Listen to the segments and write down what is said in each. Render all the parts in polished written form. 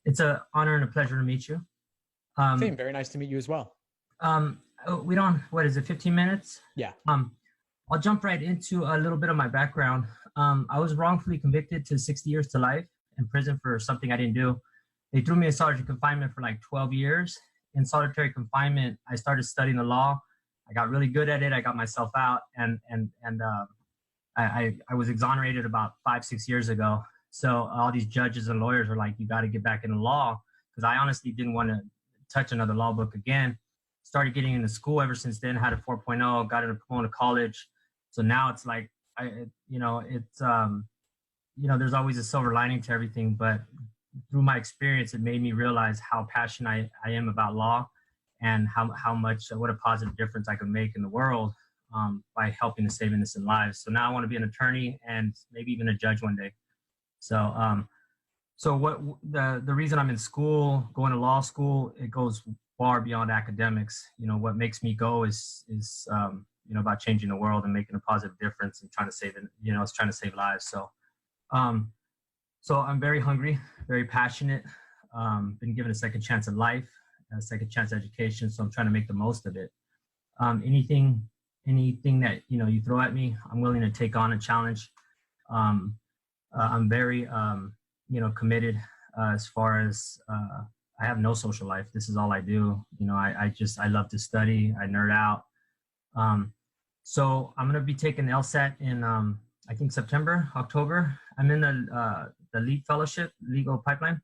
It's an honor and a pleasure to meet you. Same, very nice to meet you as well. We don't, what is it, 15 minutes? Yeah. I'll jump right into a little bit of my background. I was wrongfully convicted to 60 years to life in prison for something I didn't do. They threw me in solitary confinement for like 12 years. In solitary confinement, I started studying the law. I got really good at it. I got myself out, and I was exonerated about 5-6 years ago. So all these judges and lawyers are like, you got to get back into law, because I honestly didn't want to touch another law book again. Started getting into school ever since then, had a 4.0, got into Pomona College. So now it's like, there's always a silver lining to everything. But through my experience, it made me realize how passionate I am about law, and what a positive difference I can make in the world by helping to save innocent lives. So now I want to be an attorney and maybe even a judge one day. So, what the reason I'm in school, going to law school, it goes far beyond academics. What makes me go is about changing the world and making a positive difference and trying to save it. Trying to save lives. So I'm very hungry, very passionate. Been given a second chance at life, a second chance education. So I'm trying to make the most of it. Anything that you throw at me, I'm willing to take on a challenge. I'm very, committed as far as I have no social life. This is all I do. I love to study. I nerd out. So I'm going to be taking the LSAT in, I think September, October. I'm in the LEAP fellowship, legal pipeline.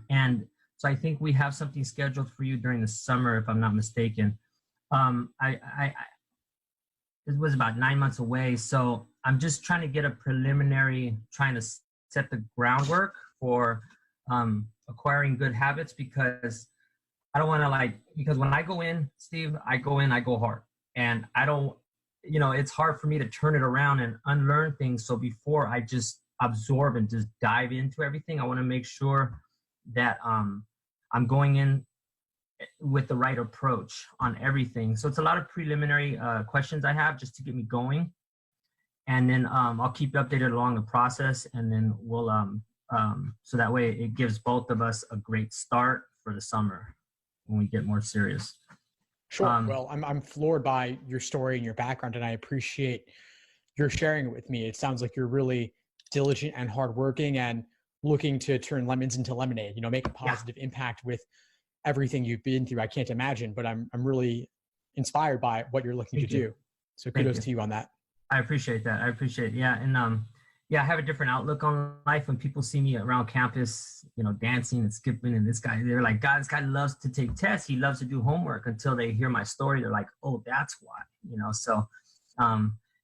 And so I think we have something scheduled for you during the summer, if I'm not mistaken. It was about 9 months away. So I'm just trying to get a preliminary, trying to set the groundwork for acquiring good habits, because I don't want to because when I go in, Steve, I go hard, and I don't, it's hard for me to turn it around and unlearn things. So before I just absorb and just dive into everything, I want to make sure that I'm going in with the right approach on everything. So it's a lot of preliminary questions I have just to get me going. And then I'll keep you updated along the process, and then we'll, so that way it gives both of us a great start for the summer when we get more serious. Sure. Well, I'm floored by your story and your background, and I appreciate your sharing it with me. It sounds like you're really diligent and hardworking and looking to turn lemons into lemonade, make a positive impact with everything you've been through. I can't imagine, but I'm really inspired by what you're looking to do. So kudos to you on that. I appreciate that. Yeah. And I have a different outlook on life. When people see me around campus, dancing and skipping, and this guy, they're like, God, this guy loves to take tests. He loves to do homework, until they hear my story. They're like, oh, that's why, so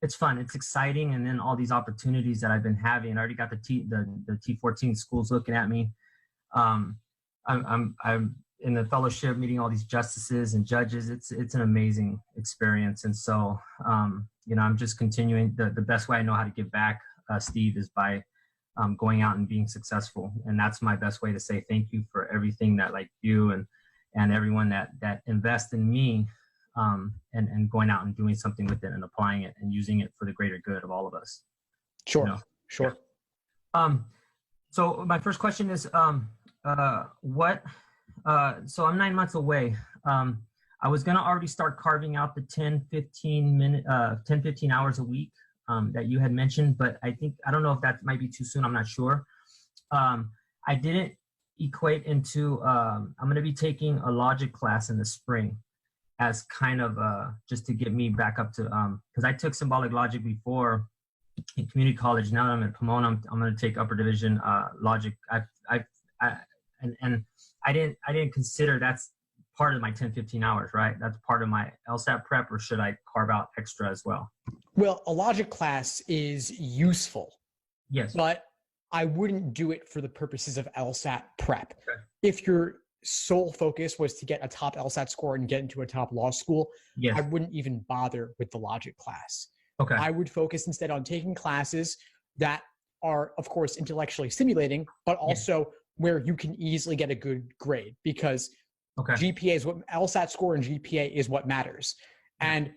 it's fun. It's exciting. And then all these opportunities that I've been having, I already got the T14 schools looking at me. I'm in the fellowship, meeting all these justices and judges. It's an amazing experience. And so, I'm just continuing. The best way I know how to give back, Steve, is by going out and being successful. And that's my best way to say thank you for everything that you and everyone that invest in me, and going out and doing something with it and applying it and using it for the greater good of all of us. Sure. Sure. Yeah. So my first question is, so I'm 9 months away. I was going to already start carving out the 10-15 hours a week that you had mentioned, but I don't know if that might be too soon. I'm not sure. I didn't equate into, I'm going to be taking a logic class in the spring as kind of just to get me back up to, because I took symbolic logic before in community college. Now that I'm at Pomona, I'm going to take upper division logic. And I didn't consider that's part of my 10-15 hours, right? That's part of my LSAT prep, or should I carve out extra as well? Well, a logic class is useful. Yes. But I wouldn't do it for the purposes of LSAT prep. Okay. If your sole focus was to get a top LSAT score and get into a top law school, yes, I wouldn't even bother with the logic class. Okay. I would focus instead on taking classes that are, of course, intellectually stimulating, but also where you can easily get a good grade, because GPA is what LSAT score, and GPA is what matters. And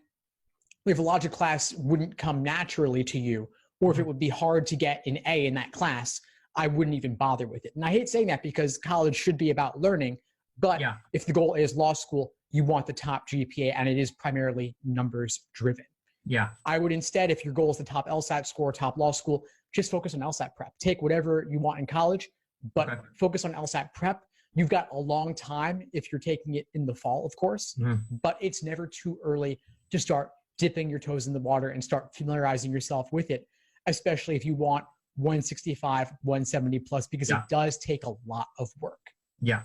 if a logic class wouldn't come naturally to you, or if it would be hard to get an A in that class, I wouldn't even bother with it. And I hate saying that because college should be about learning, but if the goal is law school, you want the top GPA, and it is primarily numbers driven. Yeah. I would instead, if your goal is the top LSAT score, top law school, just focus on LSAT prep. Take whatever you want in college, but focus on LSAT prep. You've got a long time if you're taking it in the fall, of course, but it's never too early to start dipping your toes in the water and start familiarizing yourself with it, especially if you want 165, 170 plus, because it does take a lot of work. Yeah,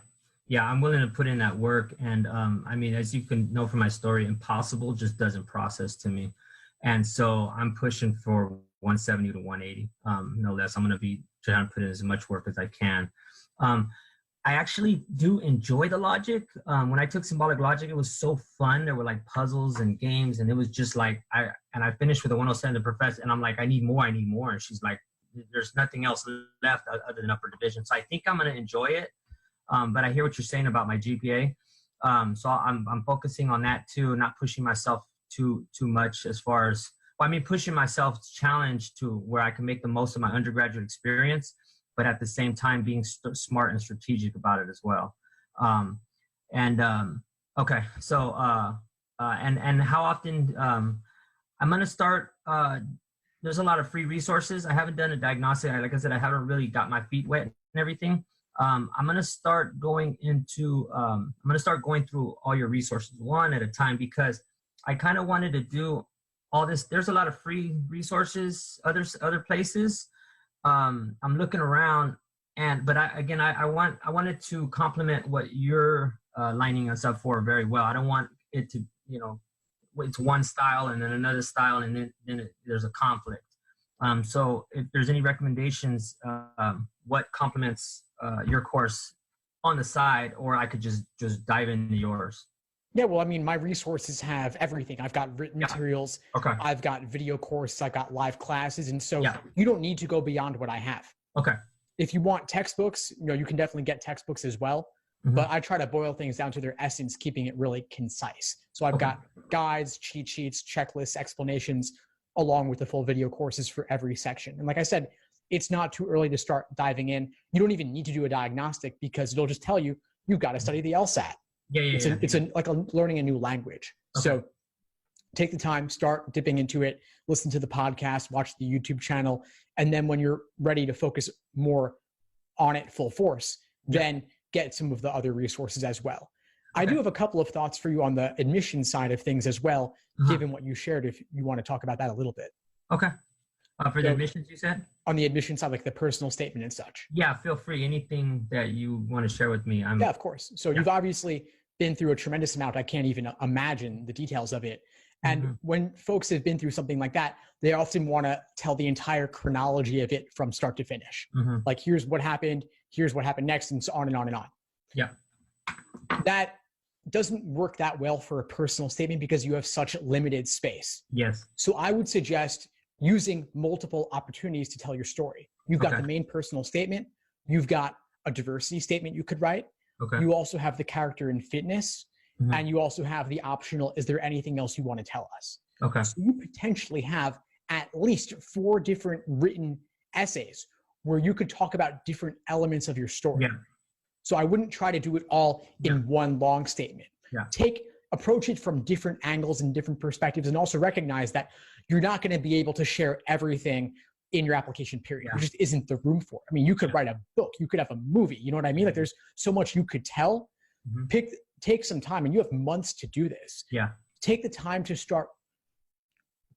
I'm willing to put in that work. And I mean, as you can know from my story, impossible just doesn't process to me. And so I'm pushing for 170 to 180, no less. I'm going to be trying to put in as much work as I can. I actually do enjoy the logic. When I took symbolic logic, it was so fun. There were like puzzles and games, and it was just like, I finished with a 107 to professor, and I'm like, I need more. And she's like, there's nothing else left other than upper division. So I think I'm going to enjoy it. But I hear what you're saying about my GPA. So I'm focusing on that too, not pushing myself too much as far as, well, I mean, pushing myself challenge to where I can make the most of my undergraduate experience, but at the same time being smart and strategic about it as well. Okay, so and how often I'm going to start. There's a lot of free resources. I haven't done a diagnostic. Like I said, I haven't really got my feet wet and everything. I'm going to start going through all your resources one at a time, because I kind of wanted to do all this. There's a lot of free resources, other places. I'm looking around, but I wanted to complement what you're lining us up for very well. I don't want it to, it's one style and then another style, and then there's a conflict. So if there's any recommendations, what complements your course on the side, or I could just dive into yours. Yeah, well, I mean, my resources have everything. I've got written materials. Okay. I've got video courses. I've got live classes. And so you don't need to go beyond what I have. Okay. If you want textbooks, you can definitely get textbooks as well. But I try to boil things down to their essence, keeping it really concise. So I've got guides, cheat sheets, checklists, explanations, along with the full video courses for every section. And like I said, it's not too early to start diving in. You don't even need to do a diagnostic, because it'll just tell you, you've got to study the LSAT. It's like learning a new language. So take the time, start dipping into it, listen to the podcast, watch the YouTube channel. And then when you're ready to focus more on it full force, then get some of the other resources as well. I do have a couple of thoughts for you on the admission side of things as well, given what you shared, if you want to talk about that a little bit. Okay. For the admissions, you said? On the admission side, like the personal statement and such. Yeah, feel free. Anything that you want to share with me. Yeah, of course. So you've obviously been through a tremendous amount. I can't even imagine the details of it. And when folks have been through something like that, they often want to tell the entire chronology of it from start to finish. Like, here's what happened next, and so on and on and on. Yeah. That doesn't work that well for a personal statement because you have such limited space. Yes. So I would suggest using multiple opportunities to tell your story. You've got the main personal statement. You've got a diversity statement you could write. You also have the character and fitness. And you also have the optional, is there anything else you want to tell us? So you potentially have at least 4 different written essays where you could talk about different elements of your story. So I wouldn't try to do it all in one long statement. Approach it from different angles and different perspectives, and also recognize that you're not going to be able to share everything in your application period. There just isn't the room for it. I mean, you could write a book, you could have a movie, you know what I mean? Like, there's so much you could tell. Take some time, and you have months to do this. Take the time to start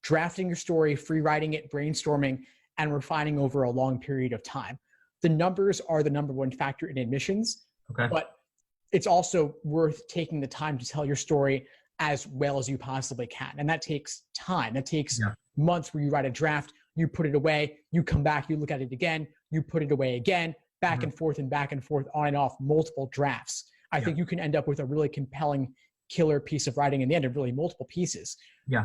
drafting your story, free writing it, brainstorming, and refining over a long period of time. The numbers are the number one factor in admissions, but it's also worth taking the time to tell your story as well as you possibly can. And that takes time. That takes months where you write a draft, you put it away, you come back, you look at it again, you put it away again, back and forth, on and off, multiple drafts. I think you can end up with a really compelling killer piece of writing in the end, of really multiple pieces.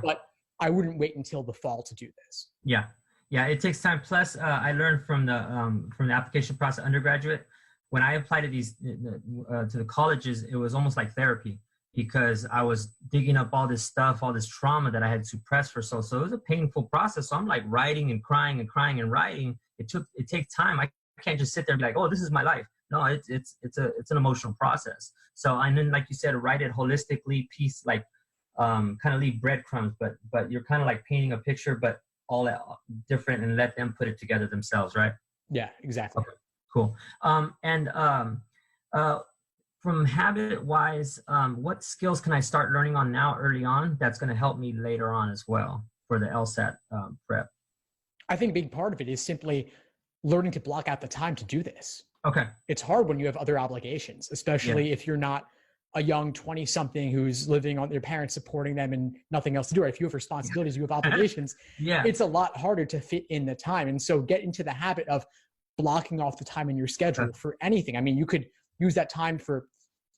But I wouldn't wait until the fall to do this. Yeah, it takes time. Plus, I learned from the application process undergraduate, when I applied to the colleges, it was almost like therapy, because I was digging up all this stuff, all this trauma that I had suppressed for so it was a painful process. So I'm like writing and crying and crying and writing. It takes time. I can't just sit there and be like, oh, this is my life. No, it's an emotional process. So, and then like you said, write it holistically, piece, like kind of leave breadcrumbs, but you're kind of like painting a picture, but all that different, and let them put it together themselves, right? Yeah, exactly. Okay, cool. From habit wise, what skills can I start learning on now early on that's going to help me later on as well for the LSAT prep? I think a big part of it is simply learning to block out the time to do this. Okay. It's hard when you have other obligations, especially if you're not a young 20-something who's living on their parents supporting them and nothing else to do. Right? If you have responsibilities, you have obligations, it's a lot harder to fit in the time. And so get into the habit of blocking off the time in your schedule for anything. I mean, you could use that time for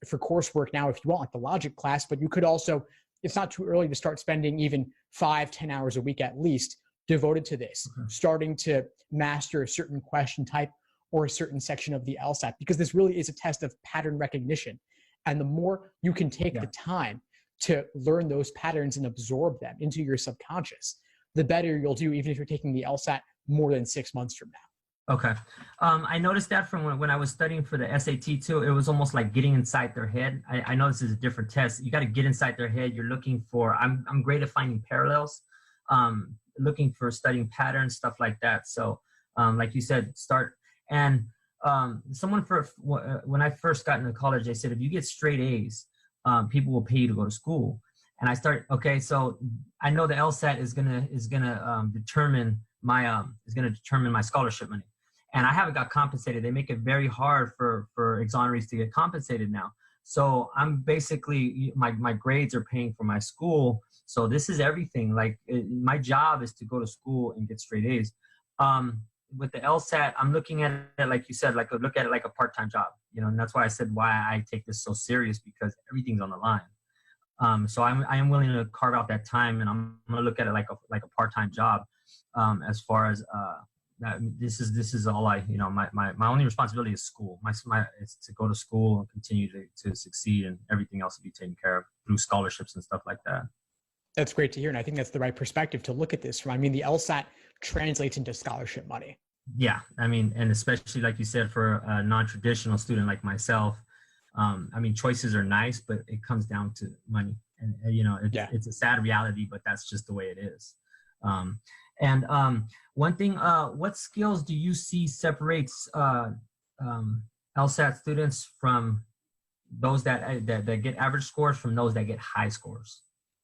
coursework now if you want, like the logic class, but you could also, it's not too early to start spending even 5-10 hours a week at least devoted to this, starting to master a certain question type or a certain section of the LSAT, because this really is a test of pattern recognition. And the more you can take the time to learn those patterns and absorb them into your subconscious, the better you'll do, even if you're taking the LSAT more than 6 months from now. Okay. I noticed that from when I was studying for the SAT too, it was almost like getting inside their head. I know this is a different test. You got to get inside their head. You're looking for, I'm great at finding parallels, looking for studying patterns, stuff like that. So like you said, start. And when I first got into college, they said, if you get straight A's, people will pay you to go to school. And I started, okay, so I know the LSAT is gonna determine my scholarship money. And I haven't got compensated. They make it very hard for exonerees to get compensated now. So I'm basically, my grades are paying for my school. So this is everything. Like my job is to go to school and get straight A's. With the LSAT, I'm looking at it, like you said, like look at it like a part-time job, and that's why I said why I take this so serious, because everything's on the line. So I am willing to carve out that time, and I'm going to look at it like a part-time job. As far as this is all my only responsibility is school. It's to go to school and continue to succeed, and everything else will be taken care of through scholarships and stuff like that. That's great to hear. And I think that's the right perspective to look at this from. I mean, the LSAT translates into scholarship money. Yeah. I mean, and especially like you said, for a non-traditional student like myself, I mean, choices are nice, but it comes down to money. And it's a sad reality, but that's just the way it is. One thing, what skills do you see separates LSAT students from those that get average scores from those that get high scores?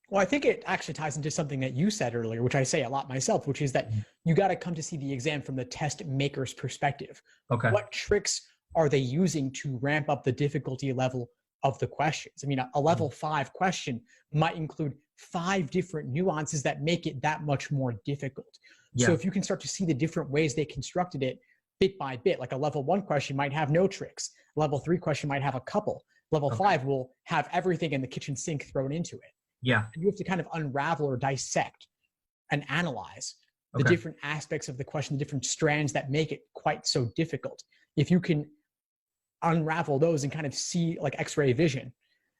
Well, I think it actually ties into something that you said earlier, which I say a lot myself, which is that you got to come to see the exam from the test maker's perspective. Okay. What tricks are they using to ramp up the difficulty level of the questions? I mean, a level 5 question might include 5 different nuances that make it that much more difficult. Yeah. So if you can start to see the different ways they constructed it bit by bit, like a level 1 question might have no tricks. Level 3 question might have a couple. Level 5 will have everything in the kitchen sink thrown into it. Yeah. And you have to kind of unravel or dissect and analyze the different aspects of the question, the different strands that make it quite so difficult. If you can unravel those and kind of see like X-ray vision,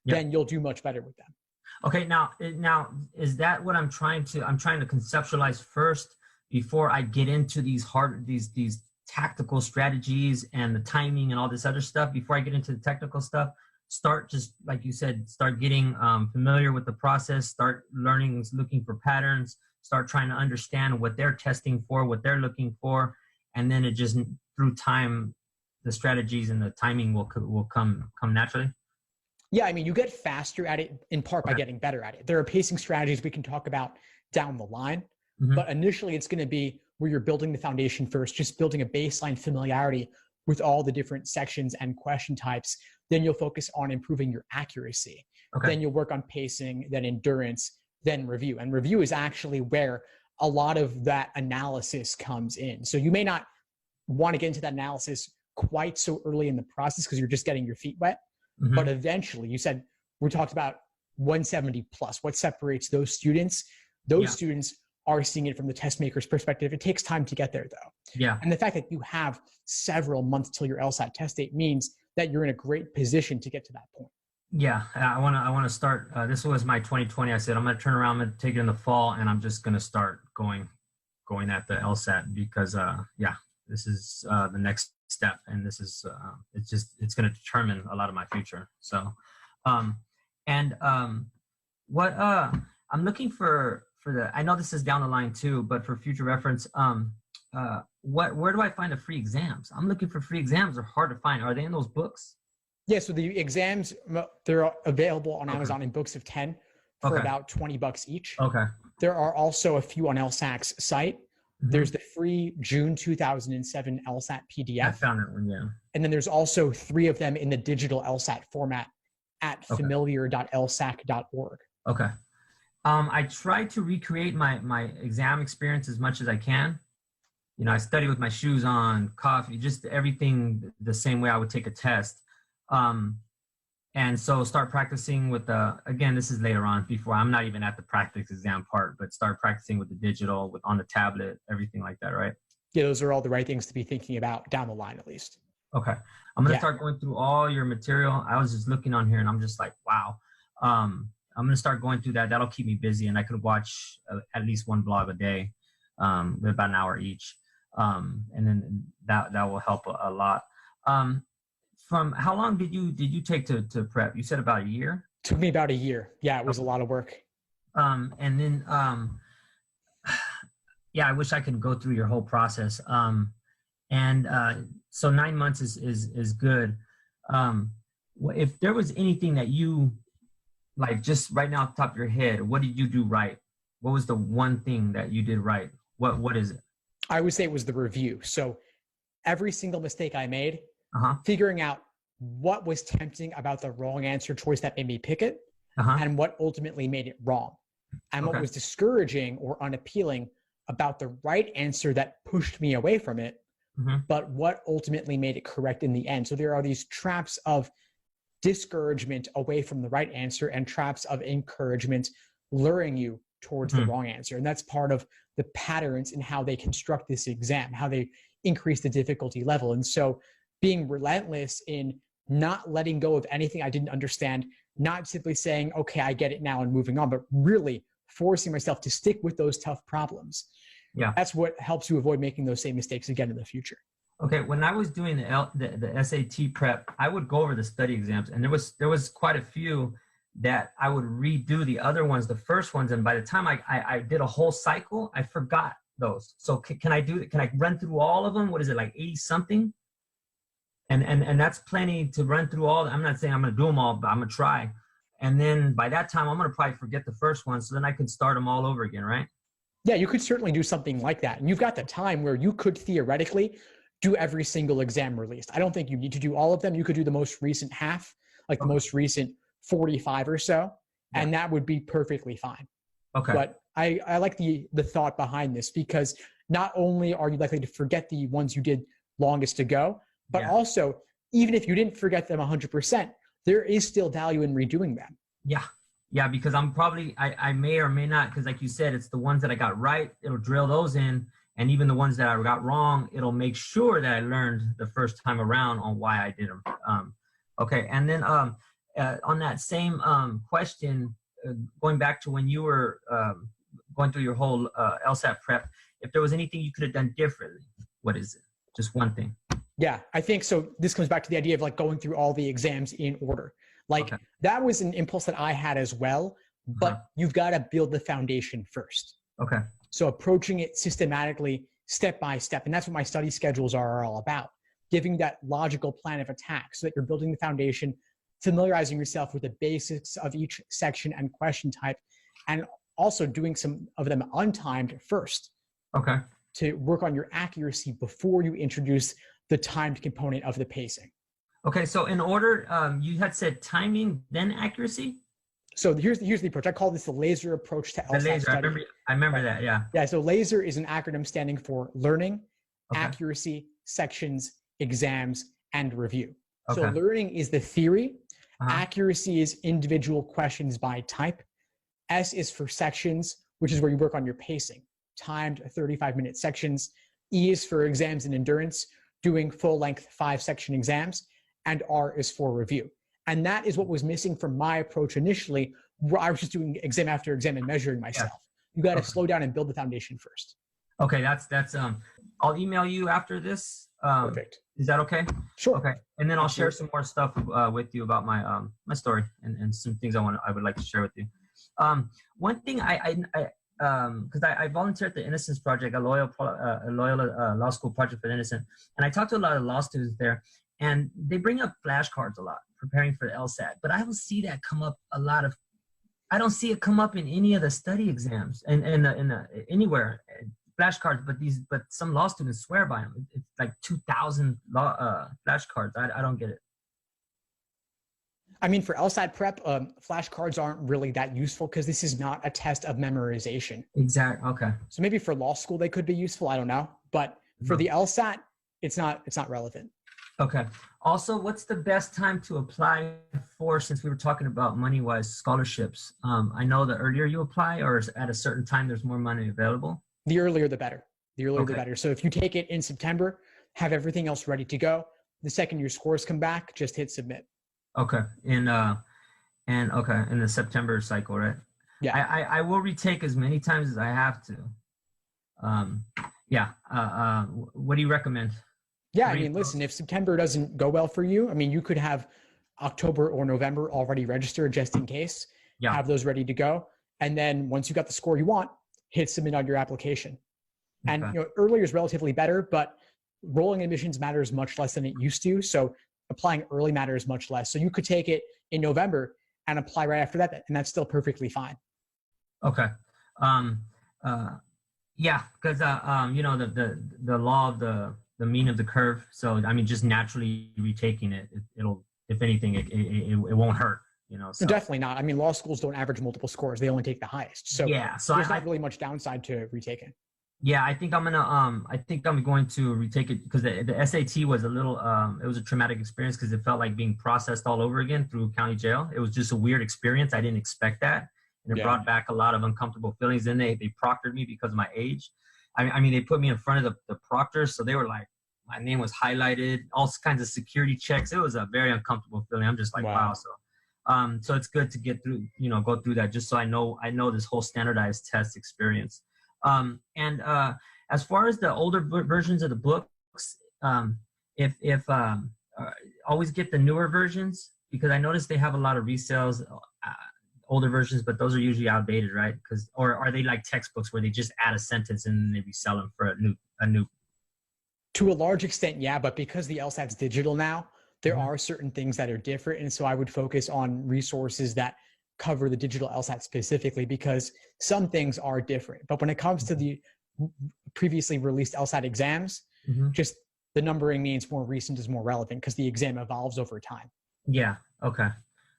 then you'll do much better with them. Okay. Now is that what I'm trying to conceptualize first before I get into these tactical strategies and the timing and all this other stuff? Before I get into the technical stuff, start just like you said, start getting familiar with the process, start learning, looking for patterns, start trying to understand what they're testing for, what they're looking for. And then it just, through time, the strategies and the timing will come naturally. Yeah. I mean, you get faster at it in part by getting better at it. There are pacing strategies we can talk about down the line, but initially it's going to be where you're building the foundation first, just building a baseline familiarity with all the different sections and question types. Then you'll focus on improving your accuracy. Then you'll work on pacing, then endurance, then review. And review is actually where a lot of that analysis comes in. So you may not want to get into that analysis quite so early in the process because you're just getting your feet wet. But eventually, we talked about 170 plus. What separates those students? Those students are seeing it from the test maker's perspective. It takes time to get there though. Yeah. And the fact that you have several months till your LSAT test date means that you're in a great position to get to that point. Yeah, I want to start. This was my 2020. I said I'm going to turn around and take it in the fall, and I'm just going to start going at the LSAT because yeah, this is the next step, and this is it's going to determine a lot of my future. So, um, and what I'm looking for the, I know this is down the line too, but for future reference, where do I find the free exams? I'm looking for free exams. They're hard to find. Are they in those books? Yeah, so the exams, they're available on Okay. Amazon in books of 10 for about $20 each. Okay. There are also a few on LSAC's site. Mhm. There's the free June 2007 LSAT I PDF. found it one, yeah. And then there's also 3 of them in the digital LSAT format at Okay. familiar.lsac.org. Okay. I try to recreate my exam experience as much as I can. You know, I study with my shoes on, coffee, just everything the same way I would take a test. And so start practicing with the, again, this is later on before I'm not even at the practice exam part, but start practicing with the digital, with on the tablet, everything like that, right? Yeah, those are all the right things to be thinking about down the line, at least. Okay. I'm going to start going through all your material. I was just looking on here and I'm just like, wow. I'm going to start going through that. That'll keep me busy, and I could watch at least one blog a day, with about an hour each. And then that will help a lot. From how long did you take to prep? You said about a year? Took me about a year. Yeah, it was a lot of work. And then, yeah, I wish I could go through your whole process. So 9 months is good. If there was anything that you, like, just right now off the top of your head, what did you do right? What was the one thing that you did right? What is it? I would say it was the review. So every single mistake I made, figuring out what was tempting about the wrong answer choice that made me pick it, and what ultimately made it wrong. And what was discouraging or unappealing about the right answer that pushed me away from it, but what ultimately made it correct in the end. So there are these traps of discouragement away from the right answer and traps of encouragement luring you towards the wrong answer. And that's part of the patterns in how they construct this exam, how they increase the difficulty level. And so being relentless in not letting go of anything I didn't understand, not simply saying, okay, I get it now and moving on, but really forcing myself to stick with those tough problems. Yeah. That's what helps you avoid making those same mistakes again in the future. Okay, when I was doing the SAT prep, I would go over the study exams, and there was quite a few that I would redo the other ones, the first ones, and by the time I did a whole cycle, I forgot those. So can I run through all of them? What is it, like 80 something? And that's plenty to run through all. I'm not saying I'm going to do them all, but I'm going to try. And then by that time, I'm going to probably forget the first one, so then I can start them all over again, right? Yeah, you could certainly do something like that. And you've got the time where you could theoretically do every single exam released. I don't think you need to do all of them. You could do the most recent half, like the most recent 45 or so, and that would be perfectly fine. Okay. But I like the thought behind this, because not only are you likely to forget the ones you did longest ago, but also, even if you didn't forget them 100%, there is still value in redoing them. Yeah. Yeah, because I'm probably, I may or may not, because like you said, it's the ones that I got right, it'll drill those in. And even the ones that I got wrong, it'll make sure that I learned the first time around on why I did them. Okay, and then on that same question, going back to when you were going through your whole LSAT prep, if there was anything you could have done differently, what is it? Just one thing. Yeah, I think so. This comes back to the idea of like going through all the exams in order. Like that was an impulse that I had as well, but you've got to build the foundation first. Okay. So approaching it systematically, step by step. And that's what my study schedules are all about. Giving that logical plan of attack so that you're building the foundation, familiarizing yourself with the basics of each section and question type, and also doing some of them untimed first. Okay. To work on your accuracy before you introduce the timed component of the pacing. Okay, so in order, you had said timing, then accuracy? So here's the approach. I call this the laser approach to LSAT the laser study. I remember that, yeah. Yeah, so laser is an acronym standing for learning, accuracy, sections, exams, and review. So learning is the theory. Accuracy is individual questions by type. S is for sections, which is where you work on your pacing. Timed 35-minute sections. E is for exams and endurance, doing full-length 5-section exams. And R is for review. And that is what was missing from my approach initially, where I was just doing exam after exam and measuring myself. You got to slow down and build the foundation first. Okay, that's I'll email you after this. Perfect. Is that okay? Sure. Okay, and then I'll share some more stuff with you about my my story and some things I would like to share with you. One thing because I volunteer at the Innocence Project, a Loyola Law School Project for the Innocent, and I talk to a lot of law students there, and they bring up flashcards a lot, preparing for the LSAT. But I don't see that come up I don't see it come up in any of the study exams and anywhere. Flashcards, but some law students swear by them. It's like 2,000 flashcards. I don't get it. I mean, for LSAT prep, flashcards aren't really that useful because this is not a test of memorization. Exactly. Okay. So maybe for law school they could be useful. I don't know, but for the LSAT, it's not relevant. Okay. Also, what's the best time to apply for, since we were talking about money-wise scholarships? I know the earlier you apply, or at a certain time there's more money available. The earlier the better. The earlier the better. So if you take it in September, have everything else ready to go. The second your scores come back, just hit submit. Okay. In the September cycle, right? Yeah. I will retake as many times as I have to. What do you recommend? Yeah, I mean, listen, if September doesn't go well for you, I mean, you could have October or November already registered just in case. Yeah. Have those ready to go. And then once you got the score you want, hit submit on your application. And earlier is relatively better, but rolling admissions matters much less than it used to. So applying early matters much less. So you could take it in November and apply right after that, and that's still perfectly fine. Okay. Because the law of the mean of the curve. So I mean, just naturally retaking it'll, if anything, it won't hurt. So. Definitely not. I mean, law schools don't average multiple scores; they only take the highest. So there's not really much downside to retaking. Yeah, I think I'm going to retake it because the SAT was a little it was a traumatic experience because it felt like being processed all over again through county jail. It was just a weird experience. I didn't expect that, and it brought back a lot of uncomfortable feelings. Then they proctored me because of my age. I mean, they put me in front of the proctors, so they were like, my name was highlighted, all kinds of security checks. It was a very uncomfortable feeling. I'm just like, wow. So it's good to get through, go through that just so I know this whole standardized test experience. As far as the older versions of the books, if always get the newer versions, because I noticed they have a lot of resales, older versions, but those are usually outdated, right? Or are they like textbooks where they just add a sentence and then they resell them for a new? To a large extent, yeah, but because the LSAT's digital now, there are certain things that are different. And so I would focus on resources that cover the digital LSAT specifically, because some things are different. But when it comes to the previously released LSAT exams, just the numbering means more recent is more relevant because the exam evolves over time. Yeah. Okay.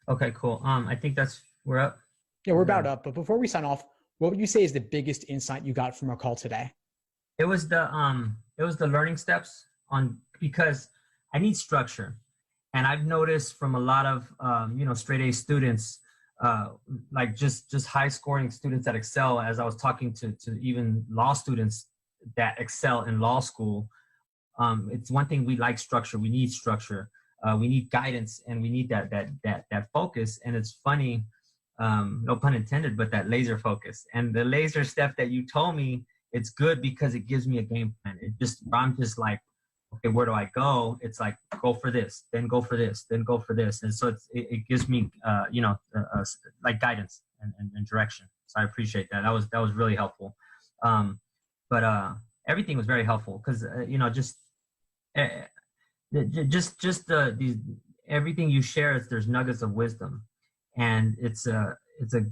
Okay, cool. I think we're up. Yeah, we're about up. But before we sign off, what would you say is the biggest insight you got from our call today? It was the learning steps because I need structure. And I've noticed from a lot of, straight A students, like just high scoring students that excel, as I was talking to even law students that excel in law school, it's one thing, we like structure. We need structure. We need guidance, and we need that focus. And it's funny, no pun intended, but that laser focus and the laser step that you told me, it's good because it gives me a game plan. I'm just like, okay, where do I go? It's like, go for this, then go for this, then go for this. And so it gives me, like guidance and direction. So I appreciate that. That was really helpful. But everything was very helpful because, everything you share there's nuggets of wisdom, and it's a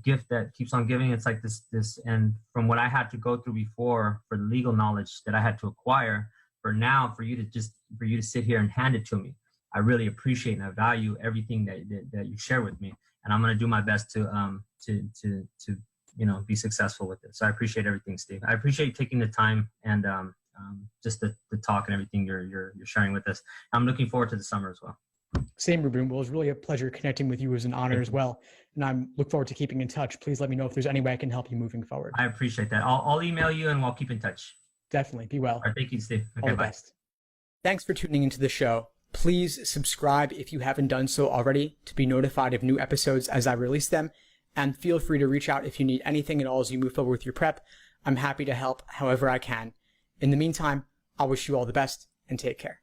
gift that keeps on giving. It's like this, and from what I had to go through before for the legal knowledge that I had to acquire, for you to sit here and hand it to me, I really appreciate and I value everything that you share with me, and I'm going to do my best to be successful with it. So I appreciate everything, Steve. I appreciate you taking the time and just the talk and everything you're sharing with us. I'm looking forward to the summer as well. Same, Ruben. Well, it was really a pleasure connecting with you. It was an honor as well. And I look forward to keeping in touch. Please let me know if there's any way I can help you moving forward. I appreciate that. I'll email you and we'll keep in touch. Definitely. Be well. All right, thank you, Steve. Okay, all the best. Thanks for tuning into the show. Please subscribe if you haven't done so already to be notified of new episodes as I release them. And feel free to reach out if you need anything at all as you move forward with your prep. I'm happy to help however I can. In the meantime, I wish you all the best and take care.